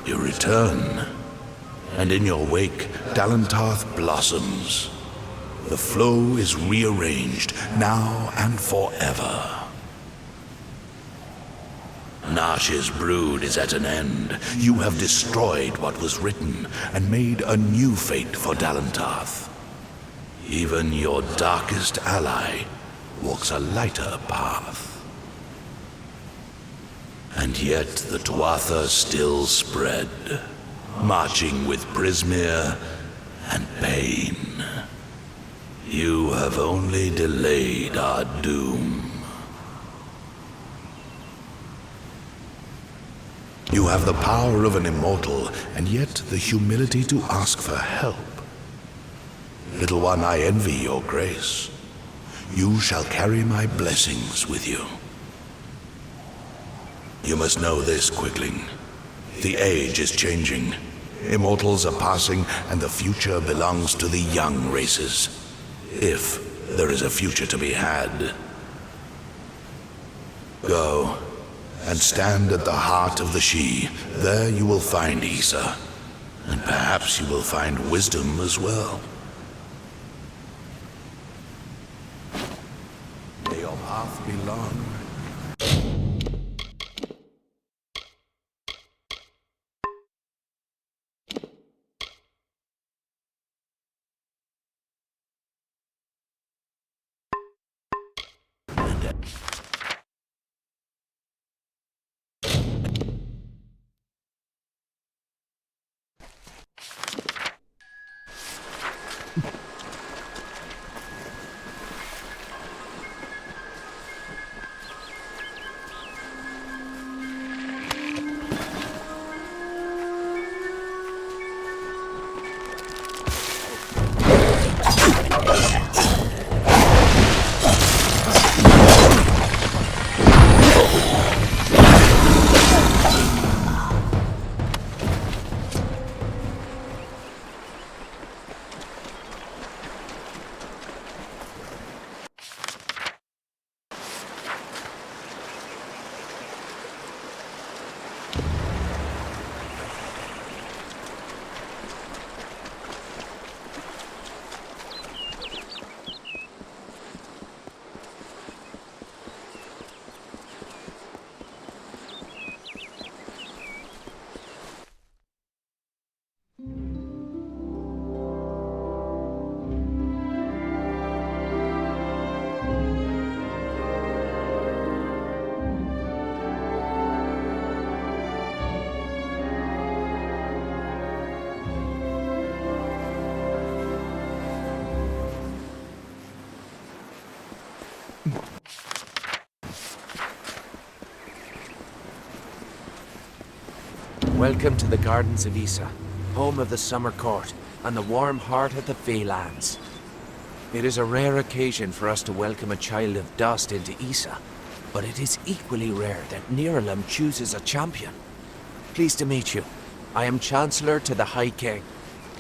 You return, and in your wake, Dalentarth blossoms. The flow is rearranged, now and forever. Nash's brood is at an end. You have destroyed what was written, and made a new fate for Dalentarth. Even your darkest ally walks a lighter path. And yet the Tuatha still spread, marching with Prismir and pain. You have only delayed our doom. You have the power of an immortal, and yet the humility to ask for help. Little one, I envy your grace. You shall carry my blessings with you. You must know this, Quickling. The age is changing. Immortals are passing, and the future belongs to the young races. If there is a future to be had. Go, and stand at the heart of the She. There you will find Issa. And perhaps you will find wisdom as well. May your path be long. Welcome to the Gardens of Issa, home of the Summer Court, and the warm heart of the Feylands. It is a rare occasion for us to welcome a child of dust into Issa, but it is equally rare that Niralam chooses a champion. Pleased to meet you. I am Chancellor to the High King.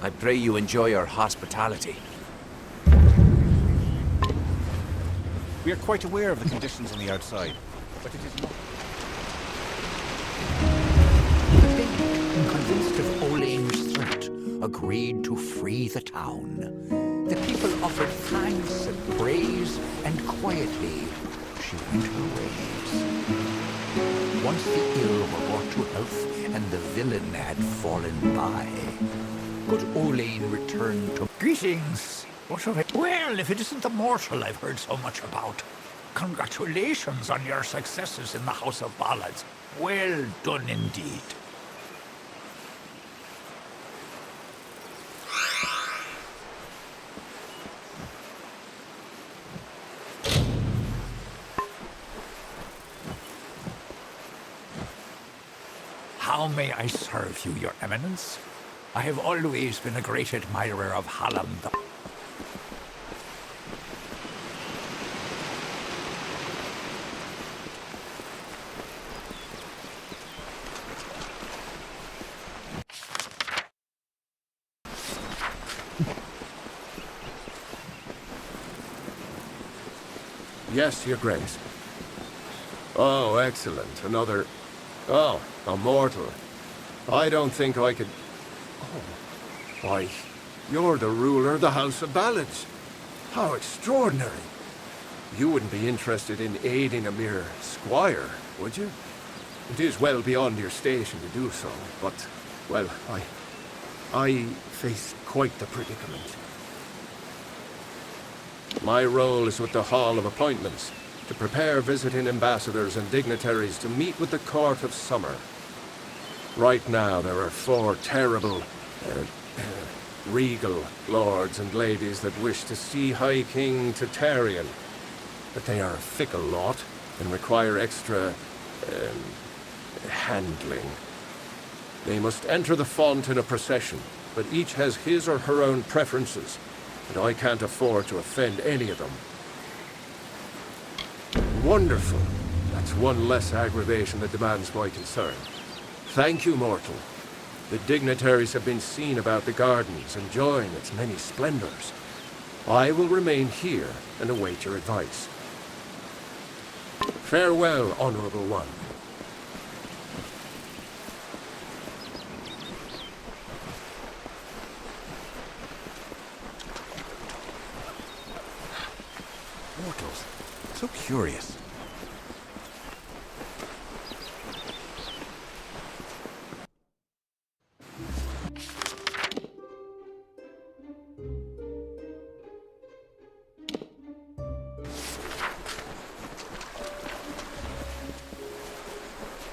I pray you enjoy our hospitality. We are quite aware of the conditions on the outside, but it is not... Convinced of Olain's threat, agreed to free the town. The people offered thanks and praise, and quietly she went her ways. Once the ill were brought to health, and the villain had fallen by, good Olain returned to... Greetings! What of it? Well, if it isn't the mortal I've heard so much about. Congratulations on your successes in the House of Ballads. Well done indeed. How may I serve you, Your Eminence? I have always been a great admirer of Hallam the... Yes, Your Grace. Oh, excellent. Another... Oh, a mortal. I don't think I could... Oh, why, you're the ruler of the House of Ballads. How extraordinary. You wouldn't be interested in aiding a mere squire, would you? It is well beyond your station to do so, but, well, I face quite the predicament. My role is with the Hall of Appointments, to prepare visiting ambassadors and dignitaries to meet with the Court of Summer. Right now, there are 4 terrible, regal lords and ladies that wish to see High King Tatarian, but they are a fickle lot and require extra, handling. They must enter the font in a procession, but each has his or her own preferences, and I can't afford to offend any of them. Wonderful. That's one less aggravation that demands my concern. Thank you, mortal. The dignitaries have been seen about the gardens, enjoying its many splendors. I will remain here and await your advice. Farewell, honorable one. Mortals. So curious.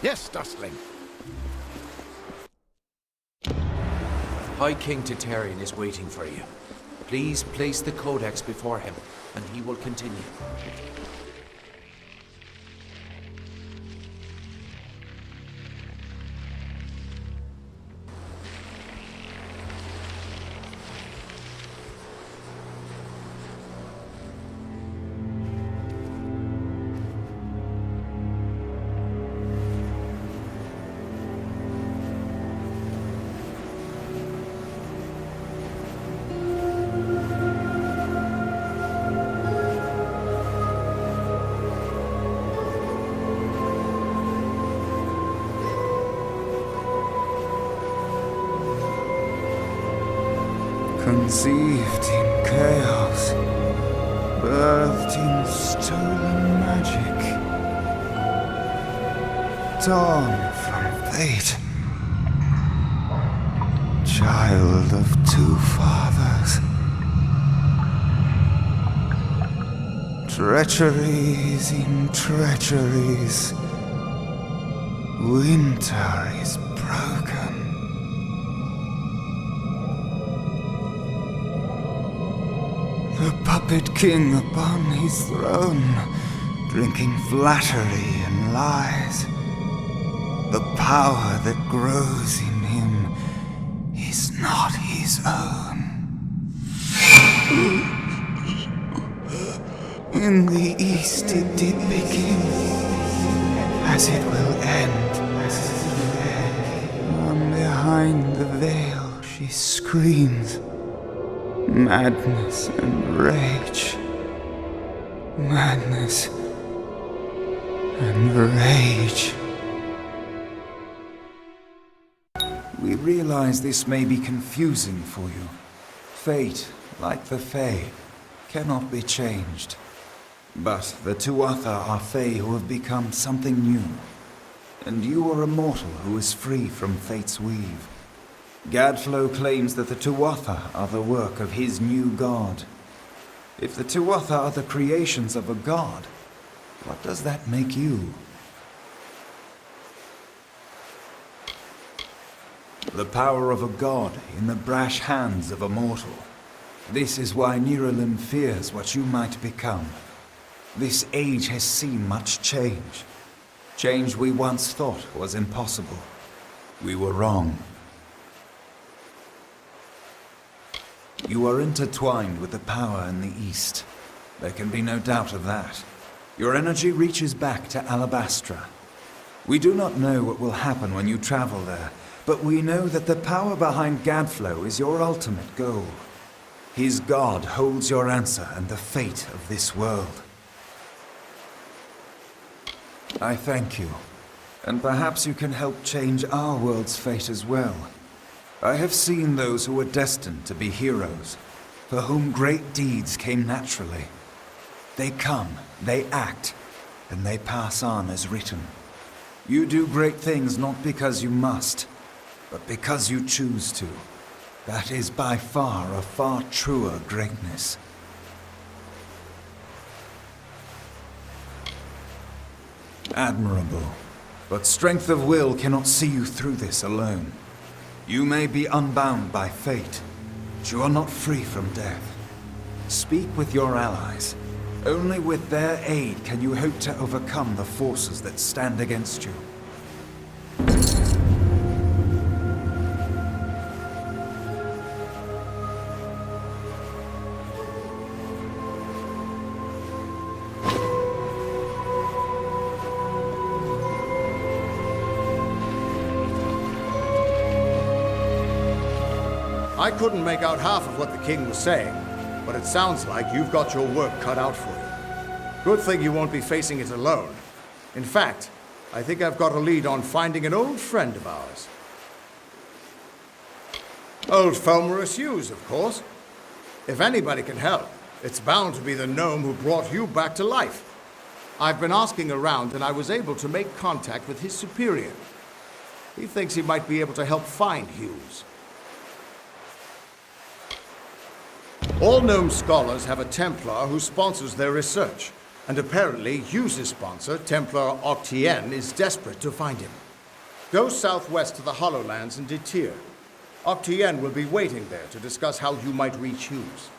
Yes, Dustling. High King Tatarian is waiting for you. Please place the codex before him, and he will continue. Conceived in chaos, birthed in stolen magic, torn from fate, child of 2 fathers. Treacheries in treacheries, winter is broken. The puppet king upon his throne, drinking flattery and lies. The power that grows in him is not his own. In the east it did begin, as it will end. From behind the veil she screams. Madness and rage. Madness and rage. We realize this may be confusing for you. Fate, like the Fae, cannot be changed. But the Tuatha are Fae who have become something new. And you are a mortal who is free from Fate's weave. Gadflow claims that the Tuatha are the work of his new god. If the Tuatha are the creations of a god, what does that make you? The power of a god in the brash hands of a mortal. This is why Nirelin fears what you might become. This age has seen much change. Change we once thought was impossible. We were wrong. You are intertwined with the power in the East. There can be no doubt of that. Your energy reaches back to Alabastra. We do not know what will happen when you travel there, but we know that the power behind Gadflow is your ultimate goal. His god holds your answer and the fate of this world. I thank you. And perhaps you can help change our world's fate as well. I have seen those who were destined to be heroes, for whom great deeds came naturally. They come, they act, and they pass on as written. You do great things not because you must, but because you choose to. That is by far a far truer greatness. Admirable. But strength of will cannot see you through this alone. You may be unbound by fate, but you are not free from death. Speak with your allies. Only with their aid can you hope to overcome the forces that stand against you. I couldn't make out half of what the king was saying, but it sounds like you've got your work cut out for you. Good thing you won't be facing it alone. In fact, I think I've got a lead on finding an old friend of ours. Old Fomorous Hughes, of course. If anybody can help, it's bound to be the gnome who brought you back to life. I've been asking around and I was able to make contact with his superior. He thinks he might be able to help find Hughes. All gnome scholars have a Templar who sponsors their research, and apparently Hughes' sponsor, Templar Octien, is desperate to find him. Go southwest to the Hollowlands and Detir. Octien will be waiting there to discuss how you might reach Hughes.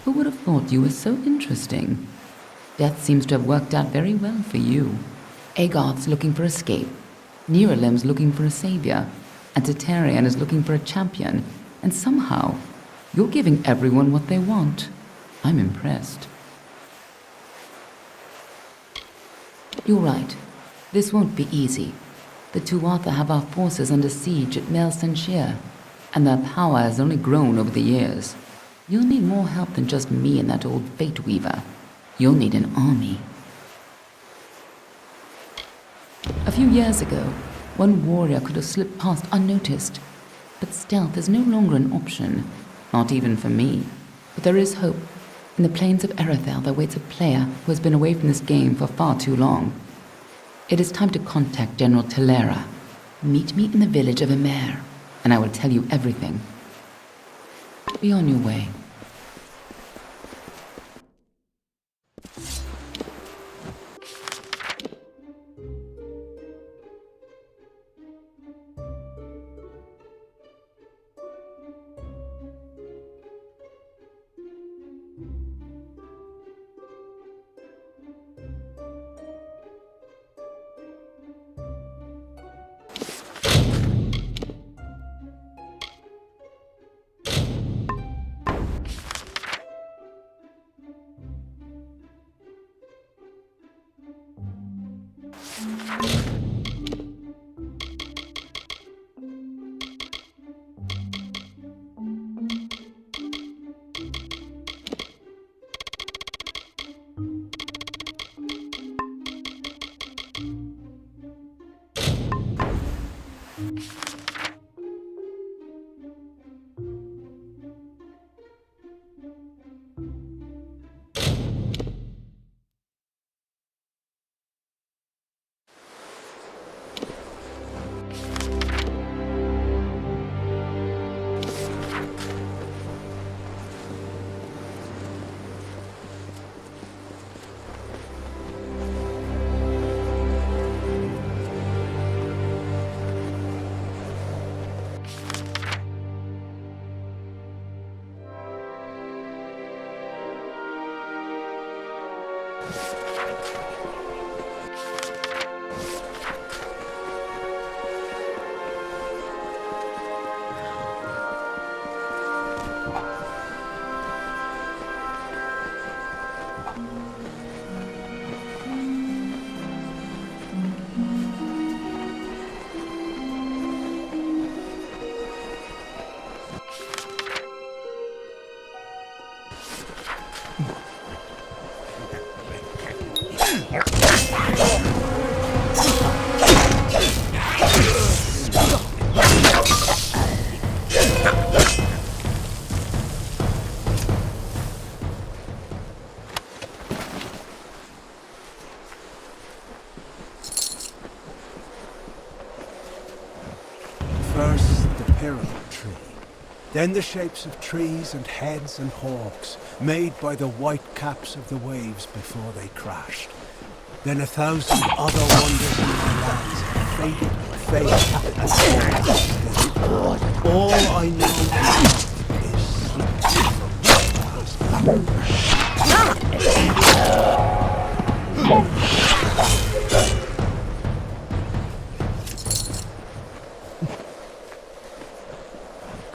Who would have thought you were so interesting? Death seems to have worked out very well for you. Agarth's looking for escape, Neuralim's looking for a savior, and Tatarian is looking for a champion, and somehow, you're giving everyone what they want. I'm impressed. You're right. This won't be easy. The Tuatha have our forces under siege at Mel Senshir, and their power has only grown over the years. You'll need more help than just me and that old Fate Weaver. You'll need an army. A few years ago, one warrior could have slipped past unnoticed, but stealth is no longer an option, not even for me. But there is hope. In the plains of Erethel there waits a player who has been away from this game for far too long. It is time to contact General Telera. Meet me in the village of Emer, and I will tell you everything. Be on your way. Then the shapes of trees and heads and hawks, made by the white caps of the waves before they crashed. Then 1,000 other wonders in my lands, faded, and all I know is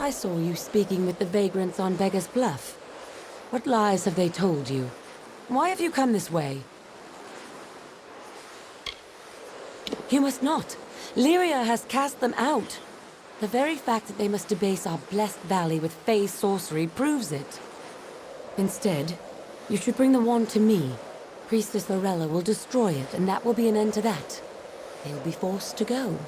I saw you speaking with the vagrants on Beggar's Bluff. What lies have they told you? Why have you come this way? You must not. Lyria has cast them out. The very fact that they must debase our blessed valley with Fey sorcery proves it. Instead, you should bring the wand to me. Priestess Lorella will destroy it, and that will be an end to that. They will be forced to go.